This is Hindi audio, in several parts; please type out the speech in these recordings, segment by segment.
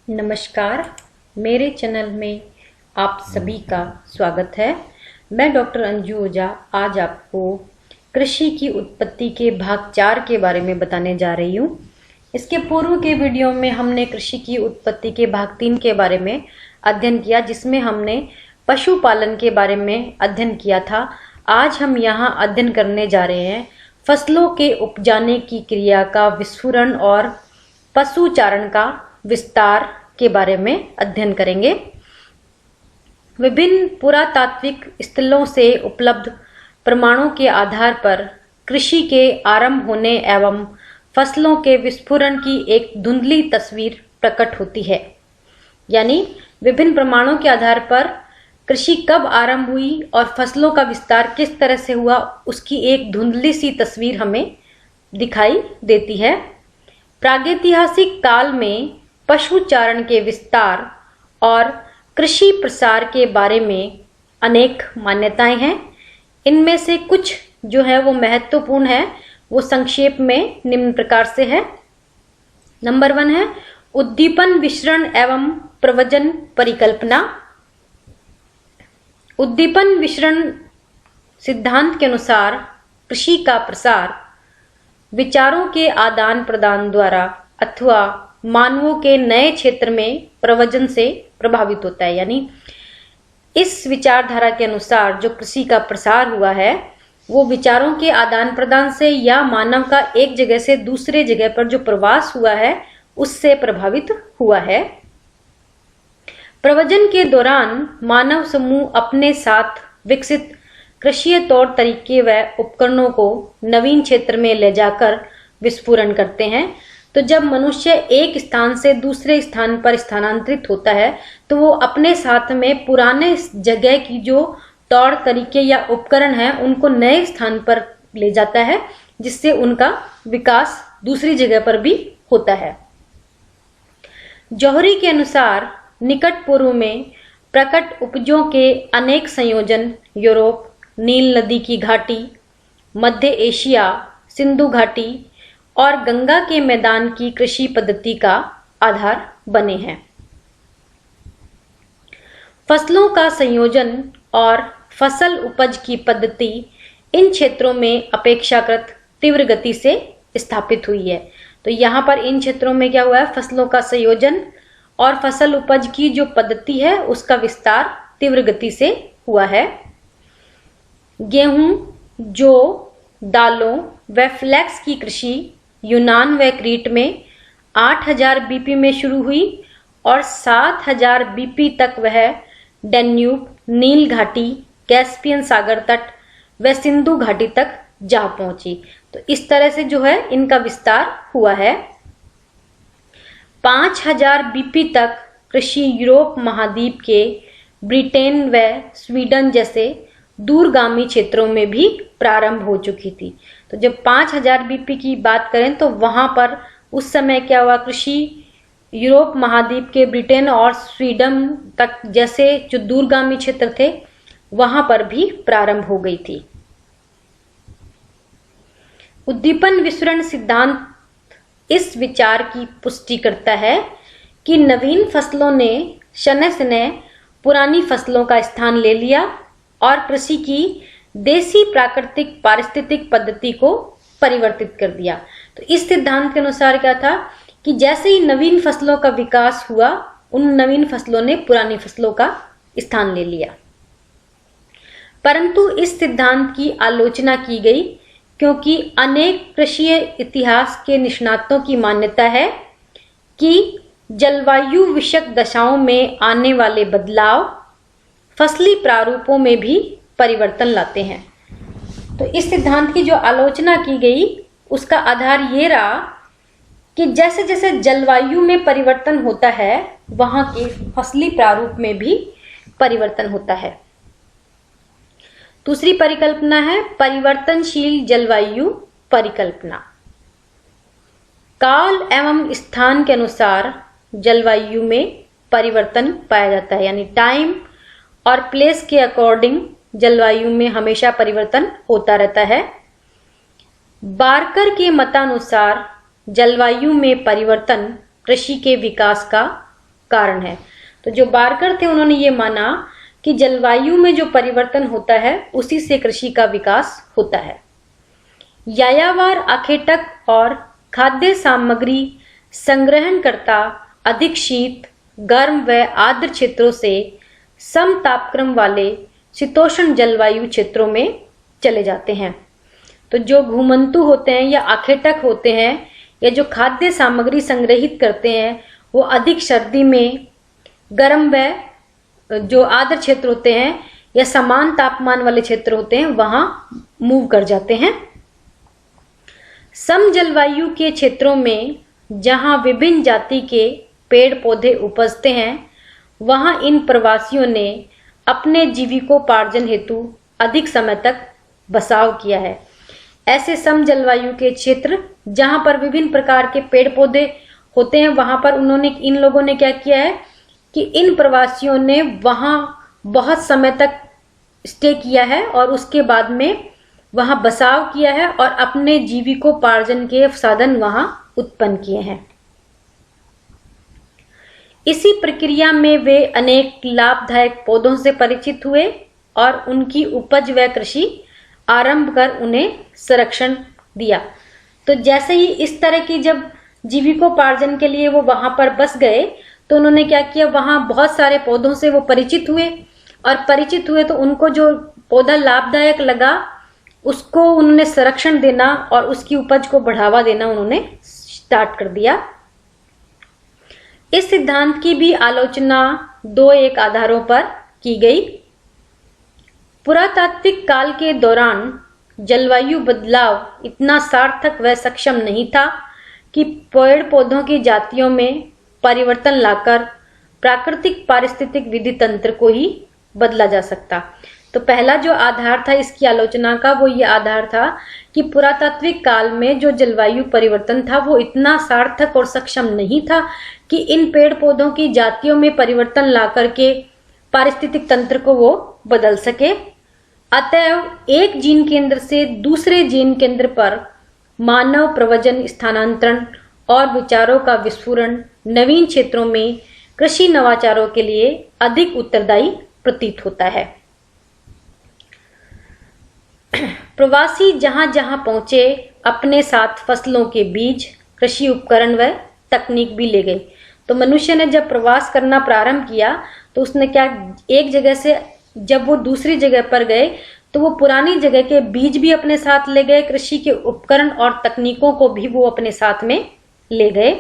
नमस्कार, मेरे चैनल में आप सभी का स्वागत है। मैं डॉक्टर अंजू ओझा आज आपको कृषि की उत्पत्ति के भाग 4 के बारे में बताने जा रही हूँ। इसके पूर्व के वीडियो में हमने कृषि की उत्पत्ति के भाग 3 के बारे में अध्ययन किया, जिसमें हमने पशुपालन के बारे में अध्ययन किया था। आज हम यहाँ अध्ययन करने जा रहे हैं फसलों के उपजाने की क्रिया का विस्फुरण और पशुचारण का विस्तार के बारे में अध्ययन करेंगे। विभिन्न पुरातात्विक स्थलों से उपलब्ध प्रमाणों के आधार पर कृषि के आरंभ होने एवं फसलों के विस्फुरण की एक धुंधली तस्वीर प्रकट होती है। यानी विभिन्न प्रमाणों के आधार पर कृषि कब आरंभ हुई और फसलों का विस्तार किस तरह से हुआ, उसकी एक धुंधली सी तस्वीर हमें दिखाई देती है। प्रागैतिहासिक काल में पशुचारण के विस्तार और कृषि प्रसार के बारे में अनेक मान्यताएं हैं। इनमें से कुछ जो है वो महत्वपूर्ण है, वो संक्षेप में निम्न प्रकार से है। नंबर 1 है उद्दीपन विसरण एवं प्रवजन परिकल्पना। उद्दीपन विसरण सिद्धांत के अनुसार कृषि का प्रसार विचारों के आदान प्रदान द्वारा अथवा मानवों के नए क्षेत्र में प्रवचन से प्रभावित होता है। यानी इस विचारधारा के अनुसार जो कृषि का प्रसार हुआ है वो विचारों के आदान प्रदान से या मानव का एक जगह से दूसरे जगह पर जो प्रवास हुआ है उससे प्रभावित हुआ है। प्रवचन के दौरान मानव समूह अपने साथ विकसित कृषि तौर तरीके व उपकरणों को नवीन क्षेत्र में ले जाकर विस्फुरण करते हैं। तो जब मनुष्य एक स्थान से दूसरे स्थान पर स्थानांतरित होता है तो वो अपने साथ में पुराने जगह की जो तौर तरीके या उपकरण हैं उनको नए स्थान पर ले जाता है, जिससे उनका विकास दूसरी जगह पर भी होता है। जौहरी के अनुसार निकट पूर्व में प्रकट उपजों के अनेक संयोजन यूरोप, नील नदी की घाटी, मध्य एशिया, सिंधु घाटी और गंगा के मैदान की कृषि पद्धति का आधार बने हैं। फसलों का संयोजन और फसल उपज की पद्धति इन क्षेत्रों में अपेक्षाकृत तीव्र गति से स्थापित हुई है। तो यहाँ पर इन क्षेत्रों में क्या हुआ है, फसलों का संयोजन और फसल उपज की जो पद्धति है उसका विस्तार तीव्र गति से हुआ है। गेहूं, जौ, दालों व फ्लैक्स की कृषि यूनान व क्रीट में 8000 बीपी में शुरू हुई और 7000 बीपी तक वह डैन्यूब, नील घाटी, कैस्पियन सागर तट व सिंधु घाटी तक जा पहुंची। तो इस तरह से जो है इनका विस्तार हुआ है। 5000 बीपी तक कृषि यूरोप महाद्वीप के ब्रिटेन व स्वीडन जैसे दूरगामी क्षेत्रों में भी प्रारंभ हो चुकी थी। तो जब 5000 बीपी की बात करें तो वहां पर उस समय क्या हुआ, कृषि यूरोप महाद्वीप के ब्रिटेन और स्वीडन तक जैसे जो दूरगामी क्षेत्र थे वहां पर भी प्रारंभ हो गई थी। उद्दीपन विसरण सिद्धांत इस विचार की पुष्टि करता है कि नवीन फसलों ने शनय शनय पुरानी फसलों का स्थान ले लिया और कृषि की देसी प्राकृतिक पारिस्थितिक पद्धति को परिवर्तित कर दिया। तो इस सिद्धांत के अनुसार क्या था कि जैसे ही नवीन फसलों का विकास हुआ उन नवीन फसलों ने पुरानी फसलों का स्थान ले लिया। परंतु इस सिद्धांत की आलोचना की गई क्योंकि अनेक कृषि इतिहास के निष्णातों की मान्यता है कि जलवायु विषयक दशाओं में आने वाले बदलाव फसली प्रारूपों में भी परिवर्तन लाते हैं। तो इस सिद्धांत की जो आलोचना की गई उसका आधार ये रहा कि जैसे जैसे जलवायु में परिवर्तन होता है वहां के फसली प्रारूप में भी परिवर्तन होता है। दूसरी परिकल्पना है परिवर्तनशील जलवायु परिकल्पना। काल एवं स्थान के अनुसार जलवायु में परिवर्तन पाया जाता है। यानी टाइम और प्लेस के अकॉर्डिंग जलवायु में हमेशा परिवर्तन होता रहता है। बारकर के मतानुसार जलवायु में परिवर्तन कृषि के विकास का कारण है। तो जो बारकर थे उन्होंने ये माना कि जलवायु में जो परिवर्तन होता है उसी से कृषि का विकास होता है। यायावर आखेटक और खाद्य सामग्री संग्रहणकर्ता अधिक शीत, गर्म व आर्द्र क्षेत्रों से समतापक्रम वाले शीतोष्ण जलवायु क्षेत्रों में चले जाते हैं। तो जो घुमंतु होते हैं या आखेटक होते हैं या जो खाद्य सामग्री संग्रहित करते हैं वो अधिक सर्दी में गर्म व जो आर्द्र क्षेत्र होते हैं या समान तापमान वाले क्षेत्र होते हैं वहां मूव कर जाते हैं। सम जलवायु के क्षेत्रों में जहां विभिन्न जाति के पेड़ पौधे उपजते हैं वहां इन प्रवासियों ने अपने जीविकोपार्जन हेतु अधिक समय तक बसाव किया है। ऐसे सम जलवायु के क्षेत्र जहां पर विभिन्न प्रकार के पेड़ पौधे होते हैं वहां पर इन लोगों ने क्या किया है कि इन प्रवासियों ने वहां बहुत समय तक स्टे किया है और उसके बाद में वहां बसाव किया है और अपने जीविकोपार्जन के साधन वहां उत्पन्न किए हैं। इसी प्रक्रिया में वे अनेक लाभदायक पौधों से परिचित हुए और उनकी उपज व कृषि आरंभ कर उन्हें संरक्षण दिया। तो जैसे ही इस तरह की जब जीविकोपार्जन के लिए वो वहां पर बस गए तो उन्होंने क्या किया, वहां बहुत सारे पौधों से वो परिचित हुए और परिचित हुए तो उनको जो पौधा लाभदायक लगा उसको उन्होंने संरक्षण देना और उसकी उपज को बढ़ावा देना उन्होंने स्टार्ट कर दिया। इस सिद्धांत की भी आलोचना दो एक आधारों पर की गई। पुरातात्विक काल के दौरान जलवायु बदलाव इतना सार्थक व सक्षम नहीं था कि पेड़ पौधों की जातियों में परिवर्तन लाकर प्राकृतिक पारिस्थितिक विधि तंत्र को ही बदला जा सकता। तो पहला जो आधार था इसकी आलोचना का वो ये आधार था कि पुरातात्विक काल में जो जलवायु परिवर्तन था वो इतना सार्थक और सक्षम नहीं था कि इन पेड़ पौधों की जातियों में परिवर्तन ला करके पारिस्थितिक तंत्र को वो बदल सके। अतएव एक जीन केंद्र से दूसरे जीन केंद्र पर मानव प्रवजन स्थानांतरण और विचारों का विस्फोरण नवीन क्षेत्रों में कृषि नवाचारों के लिए अधिक उत्तरदायी प्रतीत होता है। प्रवासी जहां जहां पहुंचे अपने साथ फसलों के बीज, कृषि उपकरण व तकनीक भी ले गए। तो मनुष्य ने जब प्रवास करना प्रारंभ किया तो उसने क्या, एक जगह से जब वो दूसरी जगह पर गए तो वो पुरानी जगह के बीज भी अपने साथ ले गए, कृषि के उपकरण और तकनीकों को भी वो अपने साथ में ले गए।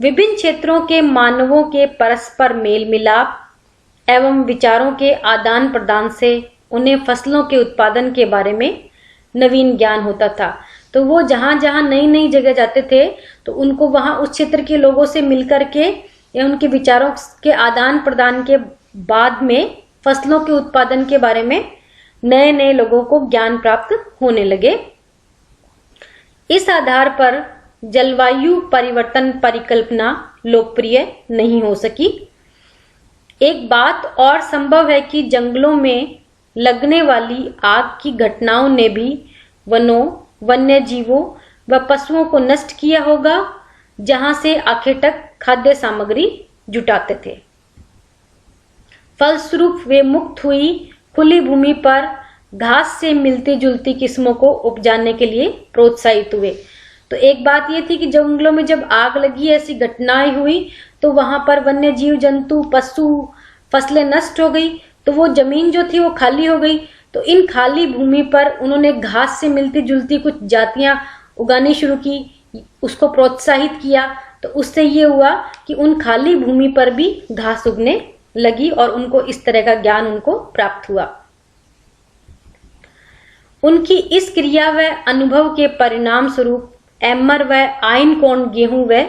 विभिन्न क्षेत्रों के मानवों के परस्पर मेल मिलाप एवं विचारों के आदान प्रदान से उन्हें फसलों के उत्पादन के बारे में नवीन ज्ञान होता था। तो वो जहां जहां नई नई जगह जाते थे तो उनको वहां उस क्षेत्र के लोगों से मिलकर के या उनके विचारों के आदान प्रदान के बाद में फसलों के उत्पादन के बारे में नए नए लोगों को ज्ञान प्राप्त होने लगे। इस आधार पर जलवायु परिवर्तन परिकल्पना लोकप्रिय नहीं हो सकी। एक बात और संभव है कि जंगलों में लगने वाली आग की घटनाओं ने भी वनों, वन्य जीवों व पशुओं को नष्ट किया होगा जहां से आखेटक खाद्य सामग्री जुटाते थे। फलस्वरूप वे मुक्त हुई खुली भूमि पर घास से मिलती जुलती किस्मों को उपजाने के लिए प्रोत्साहित हुए। तो एक बात ये थी कि जंगलों में जब आग लगी, ऐसी घटनाएं हुई तो वहां पर वन्य जीव जंतु, पशु, फसलें नष्ट हो गई तो वो जमीन जो थी वो खाली हो गई। तो इन खाली भूमि पर उन्होंने घास से मिलती जुलती कुछ जातियां उगानी शुरू की, उसको प्रोत्साहित किया। तो उससे ये हुआ कि उन खाली भूमि पर भी घास उगने लगी और उनको इस तरह का ज्ञान उनको प्राप्त हुआ। उनकी इस क्रिया व अनुभव के परिणाम स्वरूप एमर व आइनकोर्न गेहूं व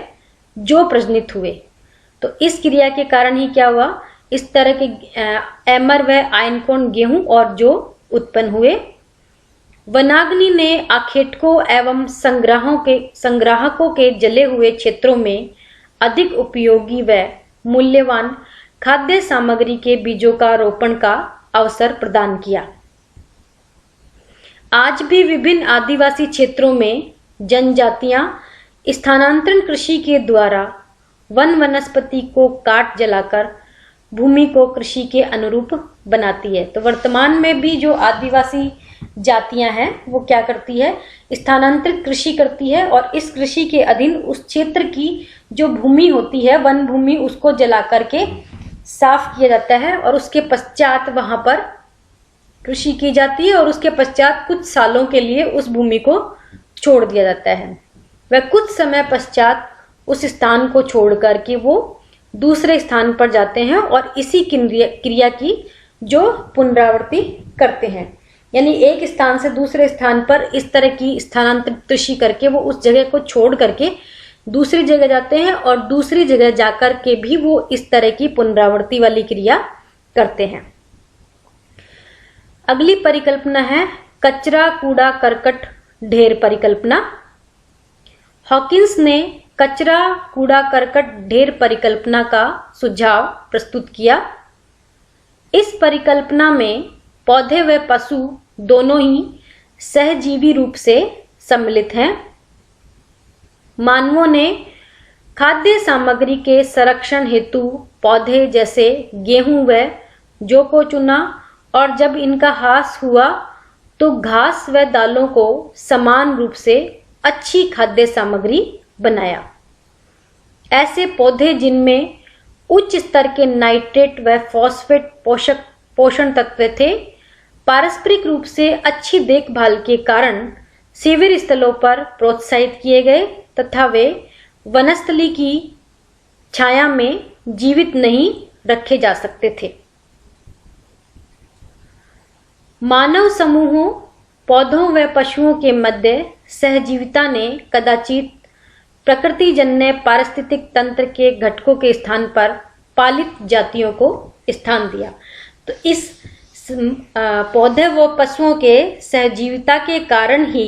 जो प्रजनित हुए। तो इस क्रिया के कारण ही क्या हुआ, इस तरह के एमर व आइनकोर्न गेहूं और जो उत्पन्न हुए। वनाग्नि ने आखेटकों एवं संग्राहकों के जले हुए क्षेत्रों में अधिक उपयोगी व मूल्यवान खाद्य सामग्री के बीजों का रोपण का अवसर प्रदान किया। आज भी विभिन्न आदिवासी क्षेत्रों में जनजातियां स्थानांतरण कृषि के द्वारा वन वनस्पति को काट जलाकर भूमि को कृषि के अनुरूप बनाती है। तो वर्तमान में भी जो आदिवासी जातियां हैं वो क्या करती है, स्थानांतरित कृषि करती है और इस कृषि के अधीन उस क्षेत्र की जो भूमि होती है, वन भूमि, उसको जला करके साफ किया जाता है और उसके पश्चात वहां पर कृषि की जाती है और उसके पश्चात कुछ सालों के लिए उस भूमि को छोड़ दिया जाता है। वह कुछ समय पश्चात उस स्थान को छोड़ करके वो दूसरे स्थान पर जाते हैं और इसी क्रिया की जो पुनरावृत्ति करते हैं, यानी एक स्थान से दूसरे स्थान पर इस तरह की स्थानांतरित कृषि करके वो उस जगह को छोड़ करके दूसरी जगह जाते हैं और दूसरी जगह जाकर के भी वो इस तरह की पुनरावृत्ति वाली क्रिया करते हैं। अगली परिकल्पना है कचरा कूड़ा करकट ढेर परिकल्पना। हॉकिंस ने कचरा कूड़ा करकट ढेर परिकल्पना का सुझाव प्रस्तुत किया। इस परिकल्पना में पौधे व पशु दोनों ही सहजीवी रूप से सम्मिलित हैं। मानवों ने खाद्य सामग्री के संरक्षण हेतु पौधे जैसे गेहूं व जौ को चुना और जब इनका ह्रास हुआ तो घास व दालों को समान रूप से अच्छी खाद्य सामग्री बनाया। ऐसे पौधे जिनमें उच्च स्तर के नाइट्रेट व फॉस्फेट पोषण तत्व थे, पारस्परिक रूप से अच्छी देखभाल के कारण शिविर स्थलों पर प्रोत्साहित किए गए तथा वे वनस्थली की छाया में जीवित नहीं रखे जा सकते थे। मानव समूहों, पौधों व पशुओं के मध्य सहजीविता ने कदाचित प्रकृतिजन्य पारिस्थितिक तंत्र के घटकों के स्थान पर पालित जातियों को स्थान दिया। तो इस पौधे व पशुओं के सहजीविता के कारण ही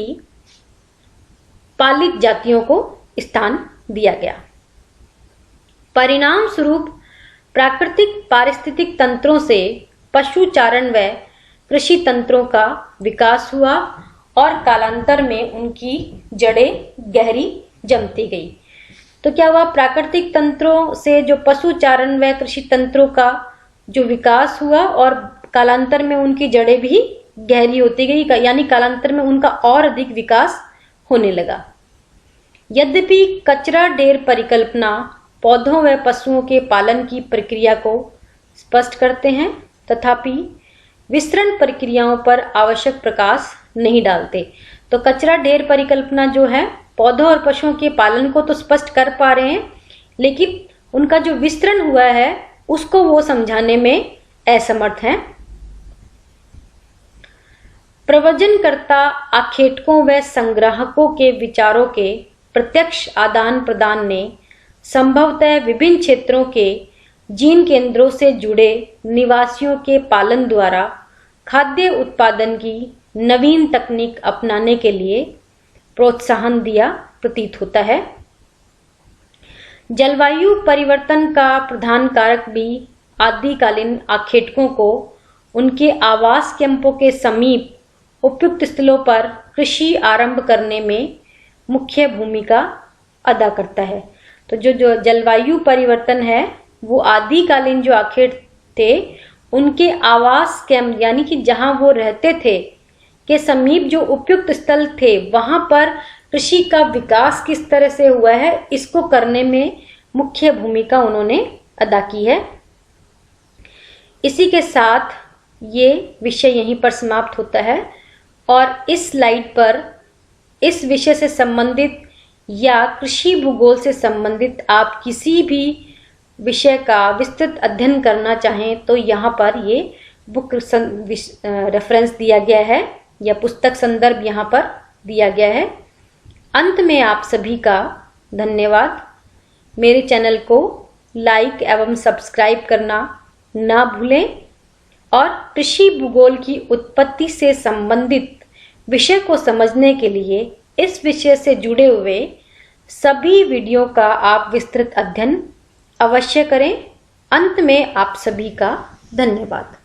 पालित जातियों को स्थान दिया गया। परिणाम स्वरूप प्राकृतिक पारिस्थितिक तंत्रों से पशु चारण व कृषि तंत्रों का विकास हुआ और कालांतर में उनकी जड़ें गहरी जमती गई। तो क्या हुआ, प्राकृतिक तंत्रों से जो पशु चारण व कृषि तंत्रों का जो विकास हुआ और कालांतर में उनकी जड़ें भी गहरी होती गई, यानी कालांतर में उनका और अधिक विकास होने लगा। यद्यपि कचरा ढेर परिकल्पना पौधों व पशुओं के पालन की प्रक्रिया को स्पष्ट करते हैं, तथापि विस्तरण प्रक्रियाओं पर आवश्यक प्रकाश नहीं डालते। तो कचरा ढेर परिकल्पना जो है पौधों और पशुओं के पालन को तो स्पष्ट कर पा रहे हैं, लेकिन उनका जो विस्तरण हुआ है उसको वो समझाने में असमर्थ हैं। प्रवचनकर्ता आखेटकों व संग्राहकों के विचारों के प्रत्यक्ष आदान प्रदान ने संभवतः विभिन्न क्षेत्रों के जीन केंद्रों से जुड़े निवासियों के पालन द्वारा खाद्य उत्पादन की नवीन तकनीक अपनाने के लिए प्रोत्साहन दिया प्रतीत होता है। जलवायु परिवर्तन का प्रधान कारक भी आदिकालीन आखेटकों को उनके आवास कैंपों के समीप उपयुक्त स्थलों पर कृषि आरंभ करने में मुख्य भूमिका अदा करता है। तो जो जलवायु परिवर्तन है वो आदिकालीन जो आखेट थे उनके आवास कैंप यानी कि जहां वो रहते थे के समीप जो उपयुक्त स्थल थे वहां पर कृषि का विकास किस तरह से हुआ है इसको करने में मुख्य भूमिका उन्होंने अदा की है। इसी के साथ ये विषय यहीं पर समाप्त होता है और इस स्लाइड पर इस विषय से संबंधित या कृषि भूगोल से संबंधित आप किसी भी विषय का विस्तृत अध्ययन करना चाहें तो यहाँ पर ये बुक रेफरेंस दिया गया है या पुस्तक संदर्भ यहाँ पर दिया गया है। अंत में आप सभी का धन्यवाद। मेरे चैनल को लाइक एवं सब्सक्राइब करना ना भूलें और कृषि भूगोल की उत्पत्ति से संबंधित विषय को समझने के लिए इस विषय से जुड़े हुए सभी वीडियो का आप विस्तृत अध्ययन अवश्य करें। अंत में आप सभी का धन्यवाद।